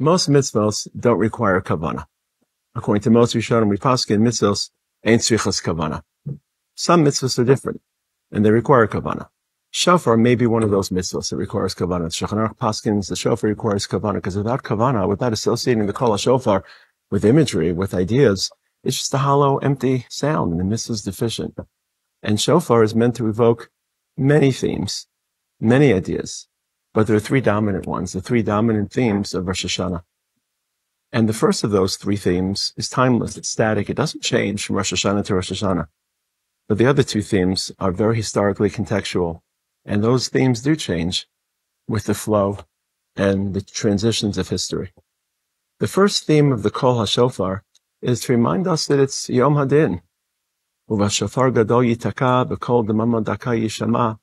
Most mitzvos don't require kavanah. According to most Rishonim, we paskin mitzvos ain't tzrichas kavanah. Some mitzvos are different, and they require kavanah. Shofar may be one of those mitzvos that requires kavanah. Shulchan Aruch paskins the shofar requires kavanah, because without kavanah, without associating the kol shofar with imagery, with ideas, it's just a hollow, empty sound, and the mitzvah is deficient. And shofar is meant to evoke many themes, many ideas, but there are three dominant ones, the three dominant themes of Rosh Hashana. And the first of those three themes is timeless, it's static, it doesn't change from Rosh Hashana to Rosh Hashana. But the other two themes are very historically contextual, and those themes do change with the flow and the transitions of history. The first theme of the Kol HaShofar is to remind us that it's Yom HaDin. Uvashofar gadol yitaka b'kol demama daka yishama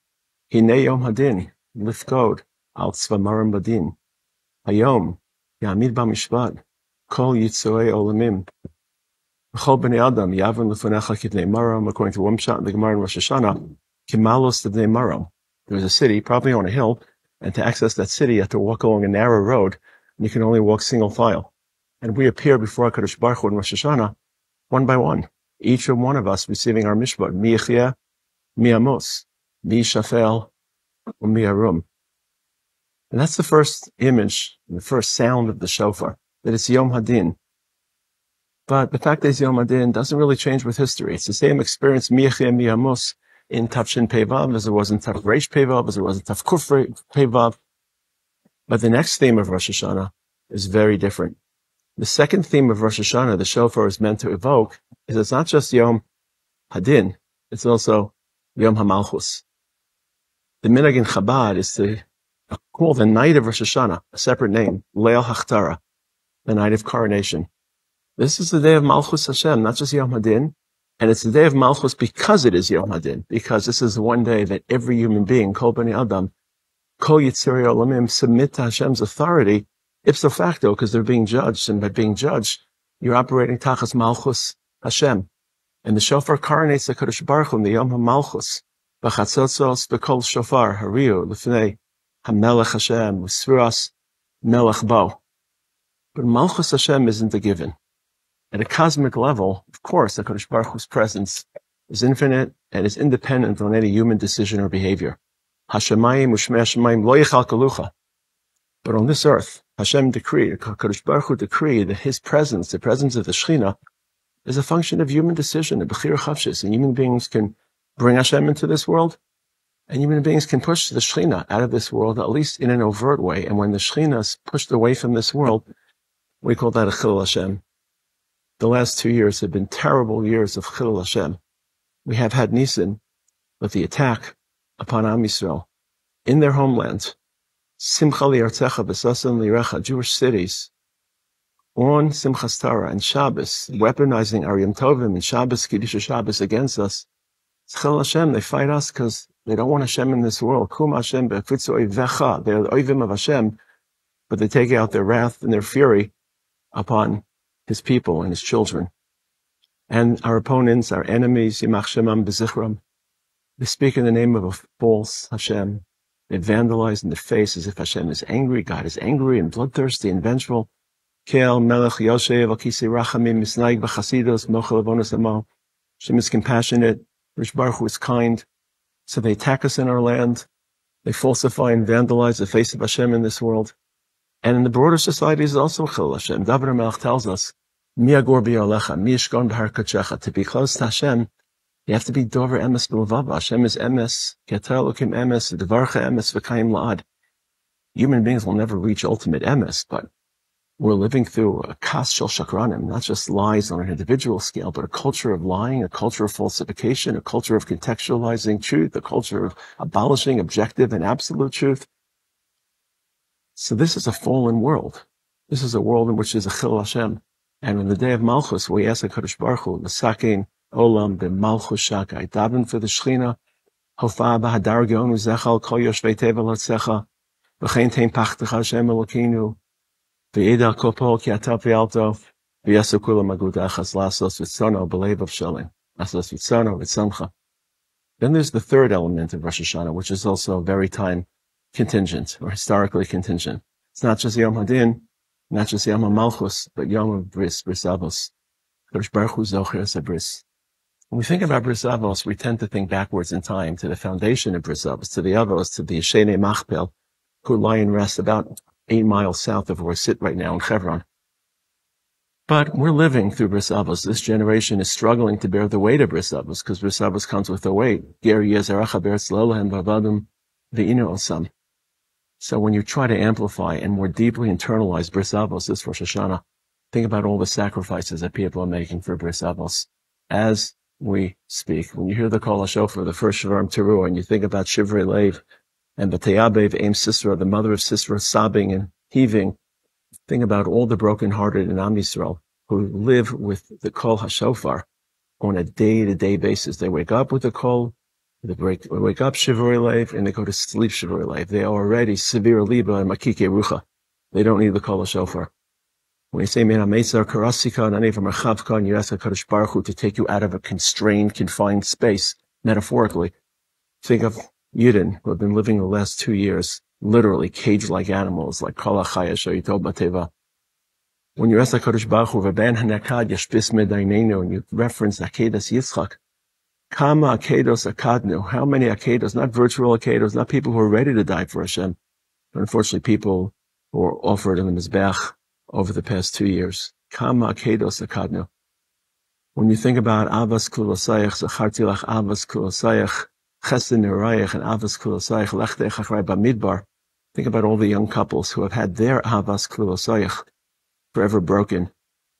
hinei Yom HaDin lifkod al tzvamarim badin hayom yamid b'mishpat kol yitzoei olamim v'chol b'nei adam yavon lefunecha kivnei maram. According to one shot in the Gemara in Rosh Hashana, kimalos b'nei maram. There's a city, probably on a hill, and to access that city, you have to walk along a narrow road, and you can only walk single file. And we appear before HaKadosh Baruch Hu in Rosh Hashana, one by one, each one of us receiving our mishpat, mi yichyeh, mi amos, mi shafel, or mi arum. And that's the first image, the first sound of the shofar, that it's Yom HaDin. But the fact that it's Yom HaDin doesn't really change with history. It's the same experience, mi yichyeh, mi amos, in Tafshin Pevav, as it was in Taf Reish Pevav, as it was in Taf Kuf Pevav. But the next theme of Rosh Hashana is very different. The second theme of Rosh Hashana, the shofar is meant to evoke, is it's not just Yom HaDin, it's also Yom HaMalkhut. The minhag in Chabad is to call the night of Rosh Hashana, a separate name, Leil Hachtara, the night of coronation. This is the day of Malchus Hashem, not just Yom HaDin. And it's the day of Malchus because it is Yom HaDin, because this is the one day that every human being, Kol Bnei Adam, Kol Yitzirei Olamim, submit to Hashem's authority, ipso facto, because they're being judged. And by being judged, you're operating Tachas Malchus Hashem. And the shofar coronates the Kadosh Baruch Hu in the Yom HaMalchus. B'chatzotzos b'kol shofar, hariu, l'fnei, HaMelech Hashem, l'sviras, Melech Bo. But Malchus Hashem isn't a given. At a cosmic level, of course, the HaKadosh Baruch Hu's presence is infinite and is independent on any human decision or behavior. Hashemayim u'shmei Hashemayim lo yichalkalucha. But on this earth, Hashem decreed, HaKadosh Baruch Hu decreed that His presence, the presence of the Shekhinah, is a function of human decision, a bechira chavshis, and human beings can bring Hashem into this world, and human beings can push the Shekhinah out of this world, at least in an overt way. And when the Shekhinah is pushed away from this world, we call that a chilul Hashem. The last 2 years have been terrible years of chilul Hashem. We have had Nisan, but the attack upon Am Yisrael in their homeland, Simcha li'artecha b'sasan li'recha, Jewish cities, on Simchas Torah and Shabbos, weaponizing our Yom Tovim and Shabbos, Kiddush Shabbos against us. It's chilul Hashem. They fight us because they don't want Hashem in this world. Kum Hashem be'kvitzu oivecha. They're the oivim of Hashem, but they take out their wrath and their fury upon His people and His children. And our opponents, our enemies, Yimach Shemam B'zichram, they speak in the name of a false Hashem. They vandalize in the face as if Hashem is angry. God is angry and bloodthirsty and vengeful. Kel Melech Yoshev Al Kisei Rachamim Misnaig B'Chasidos Mochel Avonos Amo. Hashem is compassionate. Rish Baruch Hu is kind. So they attack us in our land. They falsify and vandalize the face of Hashem in this world. And in the broader society is also chilul Hashem. David HaMelech tells us, Mi agor bi'olecha, mi yishkon b'har kadshecha. To be close to Hashem, you have to be dover emes b'levava. Hashem is emes, keter elokim emes, devarcha emes v'kayim la'ad. Human beings will never reach ultimate emes, but we're living through a kas shel shakranim, not just lies on an individual scale, but a culture of lying, a culture of falsification, a culture of contextualizing truth, a culture of abolishing objective and absolute truth. So this is a fallen world. This is a world in which there's a chilul Hashem. And on the day of Malchus, we ask HaKadosh Baruch Hu, L'sakein olam b'malchus shakai, daven for the Shekhinah, hofa b'hadar geonu zechal kol yoshvei teva l'tzecha, v'chein tein pachtecha Hashem Elokeinu, v'yedar kopol ki atah v'yalto, v'yasu kula magudachas lasos v'tzono b'leiv avshalim, lasos v'tzono v'tzamcha. Then there's the third element of Rosh Hashana, which is also very time contingent or historically contingent. It's not just Yom HaDin, not just Yom HaMalkhut, but Yom of Bris Avos. Kadosh Baruch Hu Zocher as a Bris. When we think about Bris Avos, we tend to think backwards in time to the foundation of Bris Avos, to the Avos, to the Yeshenei Machpel, who lie in rest about 8 miles south of where we sit right now in Hebron. But we're living through Bris Avos. This generation is struggling to bear the weight of Bris Avos, because Bris Avos comes with a weight. Ger Yezeracha Beretz Lolahem Bavadum Ve'inu Osam. So when you try to amplify and more deeply internalize Bris Avos this Rosh Hashana, think about all the sacrifices that people are making for Bris Avos. As we speak, when you hear the Kol HaShofar, the first Shavarim Teruah, and you think about Shivrei Lev and B'Teyabev Aim Sisera, the mother of Sisera, sobbing and heaving, think about all the brokenhearted in Am Yisrael who live with the Kol HaShofar on a day-to-day basis. They wake up with the Kol, they wake up Shivrei Lev, and they go to sleep Shivrei Lev. They are already severe liba and makike rucha. They don't need the Kol HaShofar. When you say, Min HaMetzar Karasika, and Ani from Merchavka, and you ask HaKadosh Baruch Hu to take you out of a constrained, confined space, metaphorically, think of Yidden, who have been living the last 2 years, literally caged like animals, like Kol HaChaya Shayitol Bateva. When you ask HaKadosh Baruch Hu, V'ben HaNakad Yashbis Medainenu, and you reference Akedas Yitzchak, Kama Akedos Akadnu, how many Akedos, not virtual Akedos, not people who are ready to die for Hashem, but unfortunately people who were offered in the Mizbeach over the past 2 years. Kama Akedos Akadnu. When you think about Avas Kulosayach, Zacharti Lach Avas Kulosayach, Chesed Nerayach, and Avas Kulosayach, Lechtech Achrai Bamidbar, think about all the young couples who have had their Avas Kulosayach forever broken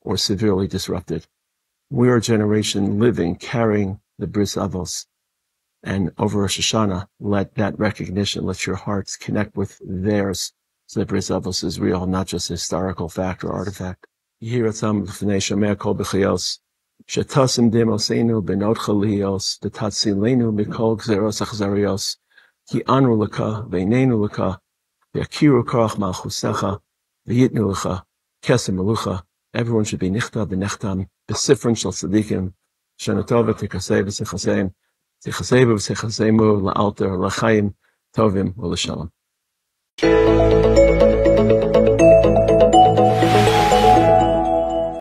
or severely disrupted. We are a generation living, carrying the Bris Avos. And over Rosh Hashana, let that recognition, let your hearts connect with theirs, so that Bris Avos is real, not just a historical fact or artifact. Yiratzam b'fnei shomei kol b'chayos, shetasim demosenu benotcha lihiyos, v'tatzilenu mikol gzeros achzarios, ki anu leka, v'einenu leka, v'yakiru korach malchusecha, v'yitnu lecha, kesem melucha. Everyone should be nichta b'nechtam, b'sifron shel tzadikim, shanatova tikasei v'sechasem, tichasei v'sechasemu la'alter, l'chaim tovim, v'l'shalom.